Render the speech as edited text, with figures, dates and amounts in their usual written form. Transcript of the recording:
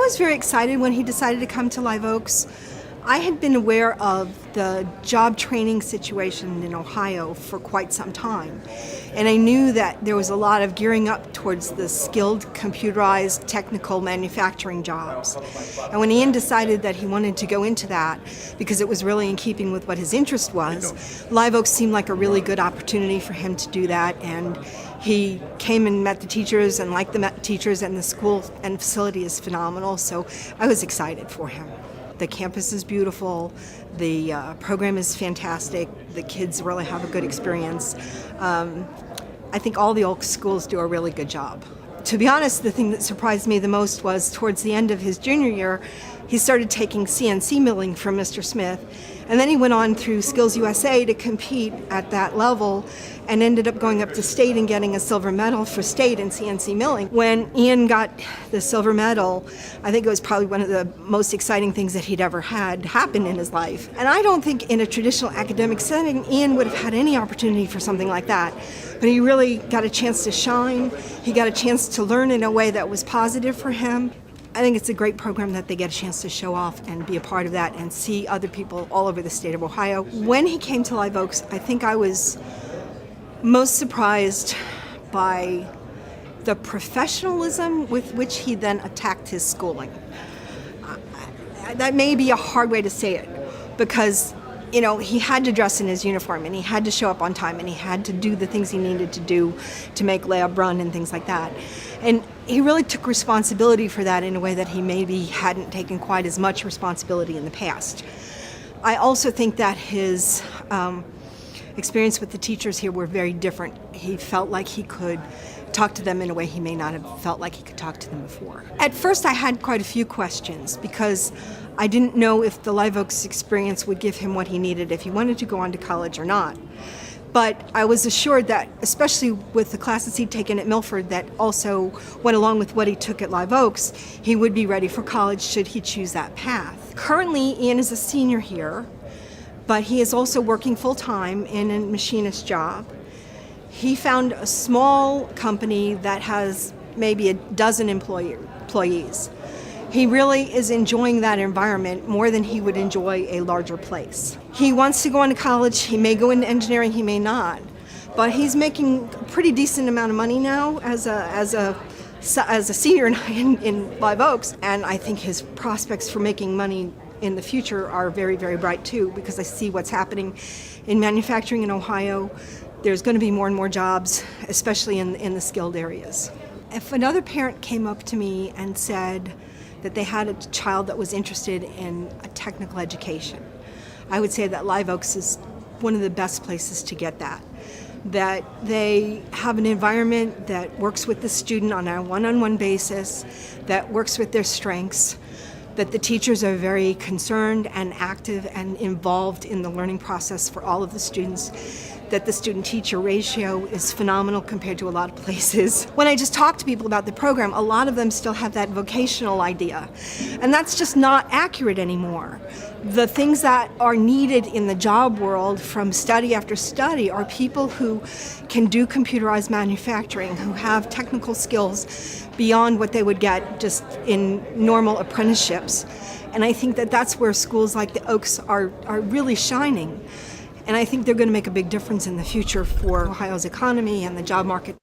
was very excited when he decided to come to Live Oaks. I had been aware of the job training situation in Ohio for quite some time, and I knew that there was a lot of gearing up towards the skilled, computerized, technical manufacturing jobs. And when Ian decided that he wanted to go into that, because it was really in keeping with what his interest was, Live Oaks seemed like a really good opportunity for him to do that, and he came and met the teachers and liked the teachers, and the school and facility is phenomenal, so I was excited for him. The campus is beautiful, the program is fantastic, the kids really have a good experience. I think all the Oaks schools do a really good job. To be honest, the thing that surprised me the most was towards the end of his junior year, he started taking CNC milling from Mr. Smith, and then he went on through Skills USA to compete at that level and ended up going up to state and getting a silver medal for state in CNC milling. When Ian got the silver medal, I think it was probably one of the most exciting things that he'd ever had happen in his life. And I don't think in a traditional academic setting, Ian would have had any opportunity for something like that. But he really got a chance to shine. He got a chance to learn in a way that was positive for him. I think it's a great program that they get a chance to show off and be a part of that and see other people all over the state of Ohio. When he came to Live Oaks, I think I was most surprised by the professionalism with which he then attacked his schooling. That may be a hard way to say it, because he had to dress in his uniform, and he had to show up on time, and he had to do the things he needed to do to make lab run and things like that. And he really took responsibility for that in a way that he maybe hadn't taken quite as much responsibility in the past. I also think that his experience with the teachers here were very different. He felt like he could talk to them in a way he may not have felt like he could talk to them before. At first I had quite a few questions, because I didn't know if the Live Oaks experience would give him what he needed if he wanted to go on to college or not. But I was assured that, especially with the classes he'd taken at Milford that also went along with what he took at Live Oaks, he would be ready for college should he choose that path. Currently, Ian is a senior here, but he is also working full-time in a machinist job. He found a small company that has maybe a dozen employees. He really is enjoying that environment more than he would enjoy a larger place. He wants to go on to college. He may go into engineering, he may not. But he's making a pretty decent amount of money now as a senior in Live Oaks. And I think his prospects for making money in the future are very, very bright too, because I see what's happening in manufacturing in Ohio. There's going to be more and more jobs, especially in the skilled areas. If another parent came up to me and said that they had a child that was interested in a technical education, I would say that Live Oaks is one of the best places to get that. That they have an environment that works with the student on a one-on-one basis, that works with their strengths, that the teachers are very concerned and active and involved in the learning process for all of the students, that the student-teacher ratio is phenomenal compared to a lot of places. When I just talk to people about the program, a lot of them still have that vocational idea, and that's just not accurate anymore. The things that are needed in the job world from study after study are people who can do computerized manufacturing, who have technical skills beyond what they would get just in normal apprenticeships. And I think that that's where schools like the Oaks are really shining. And I think they're going to make a big difference in the future for Ohio's economy and the job market.